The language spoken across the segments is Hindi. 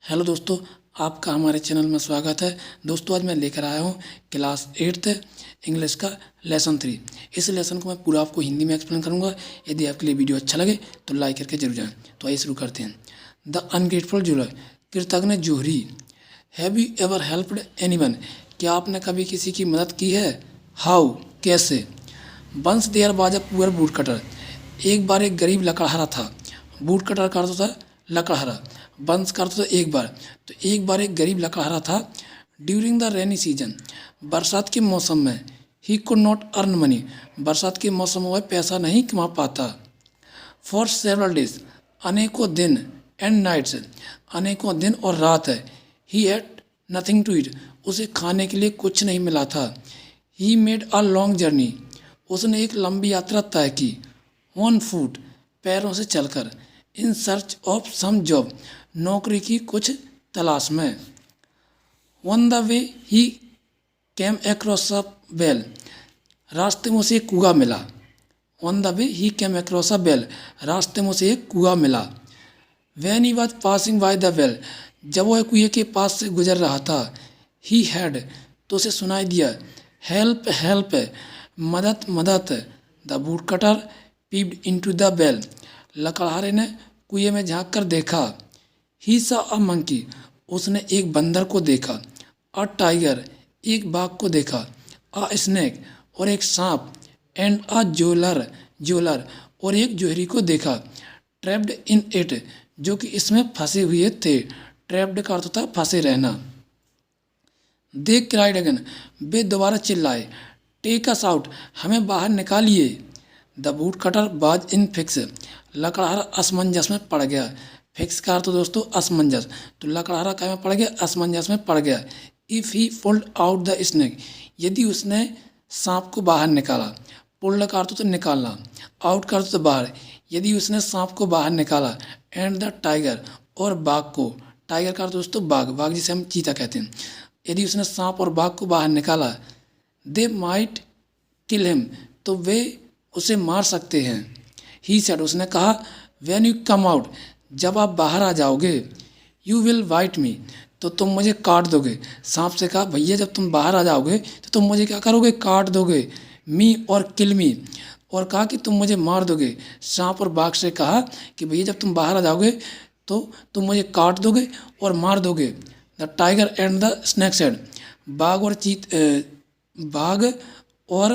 हेलो दोस्तों, आपका हमारे चैनल में स्वागत है। दोस्तों, आज मैं लेकर आया हूँ क्लास 8th इंग्लिश का लेसन 3। इस लेसन को मैं पूरा आपको हिंदी में एक्सप्लेन करूँगा। यदि आपके लिए वीडियो अच्छा लगे तो लाइक करके जरूर जाएं। तो आइए शुरू करते हैं। द अनग्रेटफुल जूलर, कृतज्ञ जोहरी। Have you ever helped anyone, क्या आपने कभी किसी की मदद की है? हाउ, कैसे? Once there was a poor wood cutter, एक बार एक गरीब लकड़हारा था। वुड कटर का अर्थ था लकड़हारा, वंस का अर्थ था एक बार। तो एक बार एक गरीब लकड़हारा था। ड्यूरिंग द रेनी सीजन, बरसात के मौसम में। He could not earn money, बरसात के मौसम में वह पैसा नहीं कमा पाता। फॉर सेवरल डेज, अनेकों दिन। एंड नाइट्स, अनेकों दिन और रात है। He had nothing to eat, उसे खाने के लिए कुछ नहीं मिला था। He made a long journey, उसने एक लंबी यात्रा तय की। ऑन फुट, पैरों से चलकर। In search of some job, नौकरी की कुछ तलाश में। On the way he came across a well, रास्ते में उसे एक कुआं मिला। On the way he came across a well, रास्ते में उसे एक कुआं मिला। When he was passing by the well, जब वह कुएं के पास से गुजर रहा था। ही हैड, तो उसे सुनाई दिया। हेल्प हेल्प, मदद मदद। The wood cutter peeped into the well, लकड़हारे ने कुएं में झांक कर देखा। ही सा अ मंकी, उसने एक बंदर को देखा। अ टाइगर, एक बाघ को देखा। अ स्नेक, और एक सांप। एंड अ ज्वेलर, ज्वेलर, और एक जोहरी को देखा। ट्रैप्ड इन इट, जो कि इसमें फंसे हुए थे। ट्रैप्ड का अर्थ था फंसे रहना। दे क्राइड अगेन, वे दोबारा चिल्लाए। टेक अस आउट, हमें बाहर निकालिए। द वुड कटर बाज इन फिक्स, लकड़हारा असमंजस में पड़ गया। फिक्स का अर्थ दोस्तों असमंजस, तो लकड़हारा क्या में पड़ गया? असमंजस में पड़ गया। If he pulled out the snake, यदि उसने सांप को बाहर निकाला। पुल्ड का अर्थ तो निकालना, आउट का अर्थ तो बाहर। यदि उसने सांप को बाहर निकाला। एंड द टाइगर, और बाघ को। टाइगर का अर्थ दोस्तों बाघ, बाघ जिसे हम चीता कहते हैं। यदि उसने सांप और बाघ को बाहर निकाला। दे माइट किल हिम, तो वे उसे मार सकते हैं। ही सेड, उसने कहा। व्हेन यू कम आउट, जब आप बाहर आ जाओगे। यू विल बाइट मी, तो तुम मुझे काट दोगे। सांप से कहा, भैया जब तुम बाहर आ जाओगे तो तुम मुझे क्या करोगे? काट दोगे। मी और किल मी, और कहा कि तुम मुझे मार दोगे। सांप और बाघ से कहा कि भैया जब तुम बाहर आ जाओगे तो तुम मुझे काट दोगे और मार दोगे। The tiger and the snake said, बाघ और बाघ और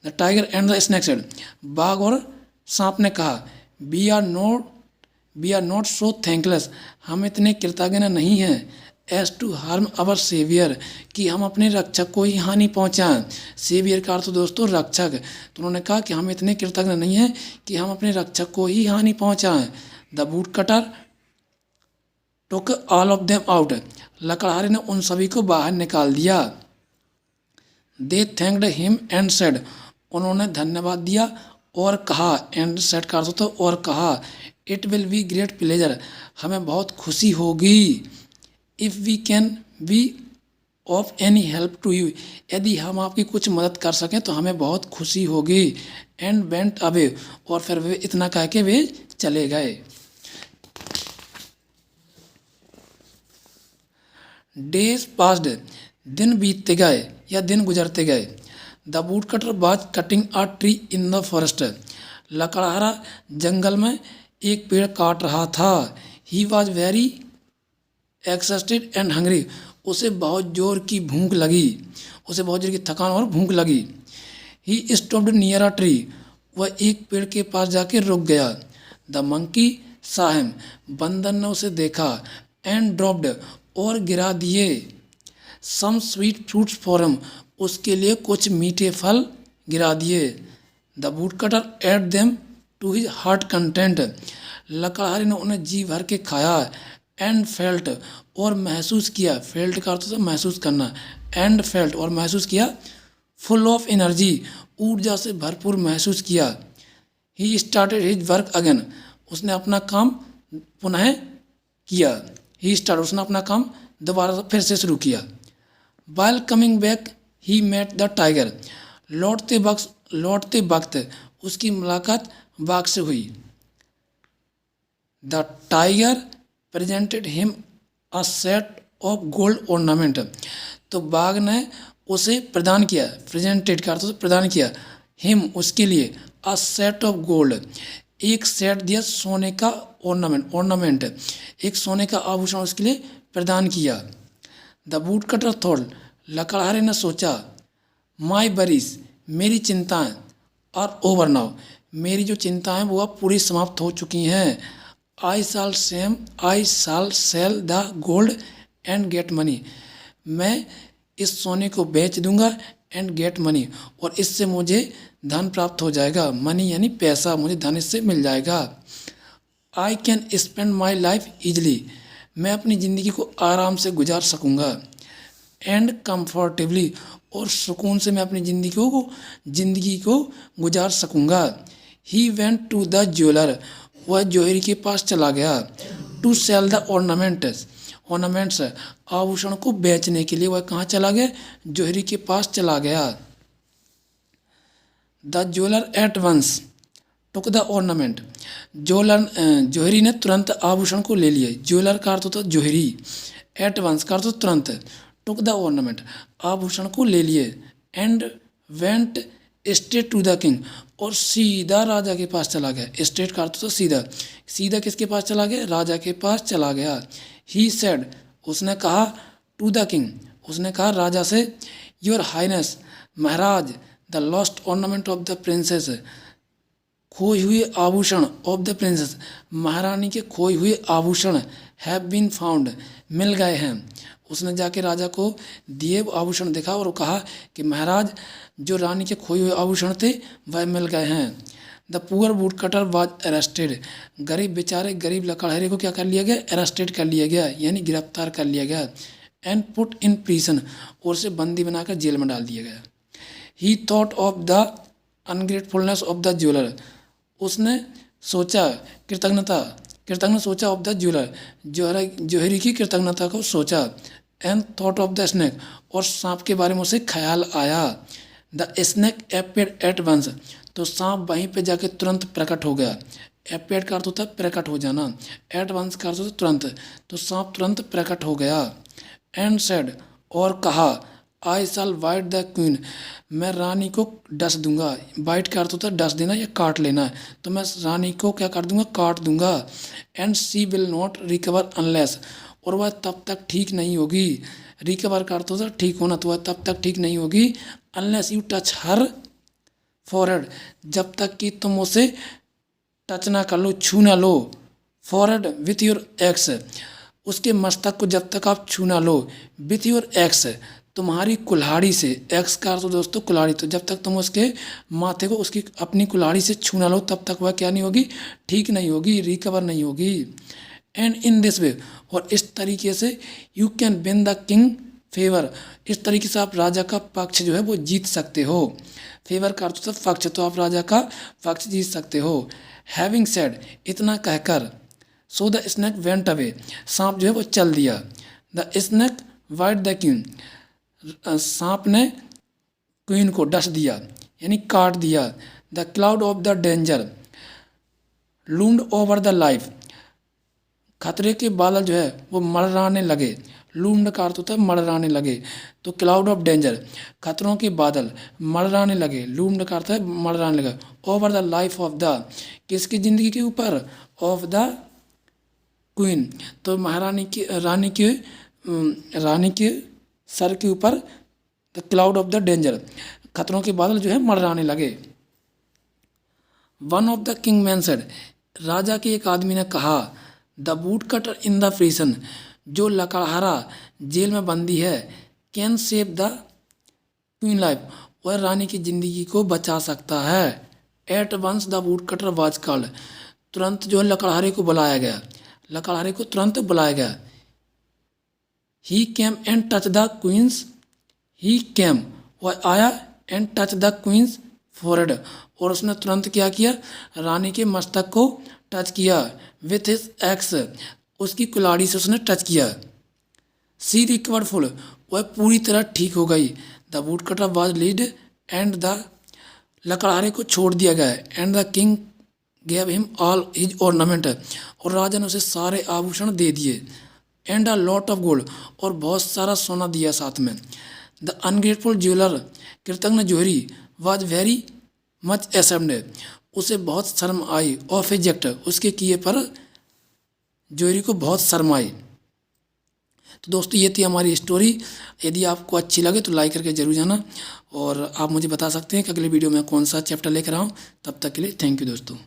the tiger and the snake said, बाघ और सांप ने कहा। We are not so thankless, हम इतने कृतज्ञ नहीं हैं। As to harm our saviour, कि हम अपने रक्षक को ही हानि पहुंचाएं। सेवियर का अर्थ दोस्तों रक्षक, तो उन्होंने कहा कि हम इतने कृतज्ञ नहीं हैं कि हम अपने रक्षक को ही हानि पहुंचाएं। The wood cutter took all of them out, लकड़हारे ने उन सभी को बाहर निकाल दिया। They thanked him and said, उन्होंने धन्यवाद दिया और कहा। एंड सेड का अर्थ होता और कहा। It will be great pleasure, हमें बहुत खुशी होगी। If we can be of any help to you, यदि हम आपकी कुछ मदद कर सकें तो हमें बहुत खुशी होगी। एंड वेंट अवे, और फिर वे इतना कह के वे चले गए। डेज पास्ड, दिन बीतते गए या दिन गुजरते गए। The wood cutter was cutting a tree in the forest, लकड़हारा जंगल में एक पेड़ काट रहा था। He was very exhausted and hungry, उसे बहुत जोर की भूख लगी। उसे बहुत जोर की थकान और भूख लगी। He stopped near a tree, वह एक पेड़ के पास जाके रुक गया। द मंकी saw him, बंदर ने उसे देखा। एंड ड्रॉप्ड, और गिरा दिए। Some sweet fruits for him, उसके लिए कुछ मीठे फल गिरा दिए। The wood cutter ate them to his heart content, लकड़हारे ने उन्हें जी भर के खाया। एंड फेल्ट, और महसूस किया। फेल्ट का अर्थ था महसूस करना। एंड फेल्ट, और महसूस किया। फुल ऑफ एनर्जी, ऊर्जा से भरपूर महसूस किया। He started his work again, उसने अपना काम पुनः किया। ही स्टार्ट, उसने अपना काम दोबारा फिर से शुरू किया। While coming back he met the tiger, लौटते वक्त उसकी मुलाकात बाघ से हुई। The tiger presented him a set of gold ornament. तो बाघ ने उसे प्रदान किया, प्रेजेंटेड का अर्थ होता है प्रदान किया, हिम उसके लिए, अ सेट ऑफ गोल्ड एक सेट दिया सोने का, ऑर्नामेंट एक सोने का आभूषण उसके लिए प्रदान किया। द वुड कटर थॉट लकड़हारे ने सोचा, माई वरीज मेरी चिंताएं आर ओवर नाउ मेरी जो चिंताएं वो अब पूरी समाप्त हो चुकी हैं। I shall sell the gold and get money मैं इस सोने को बेच दूंगा एंड गेट मनी और इससे मुझे धन प्राप्त हो जाएगा। मनी यानी पैसा, मुझे धन इससे मिल जाएगा। I can spend my life easily मैं अपनी ज़िंदगी को आराम से गुजार सकूँगा। एंड कंफर्टेबली और सुकून से मैं अपनी ज़िंदगी को गुजार सकूँगा। He went to the jeweller वह जौहरी के पास चला गया। टू सेल द ऑर्नामेंट्स आभूषण को बेचने के लिए वह कहाँ चला गया? जौहरी के पास चला गया। The jeweller at once took the ornament जौहरी ने तुरंत आभूषण को ले लिया। ज्वेलर का अर्थ होता है जौहरी, एट वंस का अर्थ तुरंत, टुक द ऑर्नामेंट आभूषण को ले लिए। And went straight to the king और सीधा राजा के पास चला गया। स्ट्रेट का अर्थ तो सीधा, सीधा किसके पास चला गया? राजा के पास चला गया। ही सेड उसने कहा, टू द किंग उसने कहा राजा से, your highness maharaj the lost ornament of the princess खोए हुए आभूषण ऑफ द प्रिंसेस महारानी के खोए हुए आभूषण हैव बीन फाउंड मिल गए हैं। उसने जाके राजा को दिए आभूषण देखा और कहा कि महाराज जो रानी के खोए हुए आभूषण थे वह मिल गए हैं। The poor wood cutter was arrested गरीब लकड़हारे को क्या कर लिया गया? अरेस्टेड कर लिया गया यानी गिरफ्तार कर लिया गया। एंड पुट इन प्रिजन और उसे बंदी बनाकर जेल में डाल दिया गया। He thought of the ungratefulness of the jeweller उसने सोचा कृतज्ञ सोचा ऑफ द ज्वेलर जौहरी की कृतज्ञता को सोचा। And thought of the snake और सांप के बारे में उसे ख्याल आया। The snake appeared at once तो सांप वहीं पे जाके तुरंत प्रकट हो गया। अपीयर का अर्थ होता है प्रकट हो जाना, एट वंस का अर्थ होता है तुरंत, तो सांप तुरंत प्रकट हो गया। एंड सेड और कहा, आई शैल बाइट द क्वीन मैं रानी को डस दूंगा। बाइट का अर्थ होता है डस देना या काट लेना, तो मैं रानी को क्या कर दूंगा? काट दूंगा। And she will not recover unless और वह तब तक ठीक नहीं होगी। रिकवर का अर्थ होता है ठीक होना, तो वह तब तक ठीक नहीं होगी unless you touch her forehead जब तक कि तुम उसे टच ना कर लो, छू ना लो। फॉरहेड विथ योर एक्स उसके मस्तक को जब तक आप छू ना लो। विथ योर एक्स तुम्हारी कुल्हाड़ी से, एक्स का अर्थ दोस्तों कुल्हाड़ी, तो जब तक तुम उसके माथे को उसकी अपनी कुल्हाड़ी से छू ना लो तब तक वह क्या नहीं होगी? ठीक नहीं होगी, रिकवर नहीं होगी। एंड इन दिस वे और इस तरीके से you can win the king favour इस तरीके से आप राजा का पक्ष जो है वो जीत सकते हो। फेवर का अर्थ होता है पक्ष, तो आप राजा का पक्ष जीत सकते हो। हैविंग सेड इतना कहकर, so the snake went away सांप जो है वो चल दिया। The snake bite the king सांप ने क्वीन को डस दिया यानी काट दिया। The cloud of the danger loomed over the life खतरे के बादल जो है वो मड़राने लगे। लूम्ड का अर्थ होता है मड़राने लगे, तो क्लाउड ऑफ डेंजर खतरों के बादल मड़राने लगे। लूम्ड का अर्थ है मड़राने लगा। Over the life of the किसकी ज़िंदगी के ऊपर? ऑफ द क्वीन, तो महारानी की रानी के सर के ऊपर the cloud of the danger खतरों के बादल जो है मड़राने लगे। One of the king man said राजा के एक आदमी ने कहा, the wood cutter in the prison जो लकड़हारा जेल में बंदी है, can save the queen life वह रानी की जिंदगी को बचा सकता है। At once the wood cutter was called तुरंत जो है लकड़हारे को बुलाया गया। लकड़हारे को तुरंत बुलाया गया। He came and touch the queen's he came वह आया and touch the queen's forehead और उसने तुरंत क्या किया? रानी के मस्तक को टच किया। विथ हिज एक्स उसकी कुल्हाड़ी से उसने टच किया। सी रिकवर्ड फुल वह पूरी तरह ठीक हो गई। The wood cutter was lead and the लकड़हारे को छोड़ दिया गया। And the king gave him all his ornament और राजा ने उसे सारे आभूषण दे दिए। And a lot of gold, और बहुत सारा सोना दिया साथ में। द अनग्रेटफुल ज्वेलर, कृतज्ञ जोहरी, वॉज वेरी मच एसम्ड, उसे बहुत शर्म आई, ऑफ इजेक्ट, उसके किए पर जोहरी को बहुत शर्म आई। तो दोस्तों ये थी हमारी स्टोरी। यदि आपको अच्छी लगे तो लाइक करके जरूर जाना, और आप मुझे बता सकते हैं कि अगले वीडियो में कौन सा चैप्टर लेकर आऊँ। तब तक के लिए थैंक यू दोस्तों।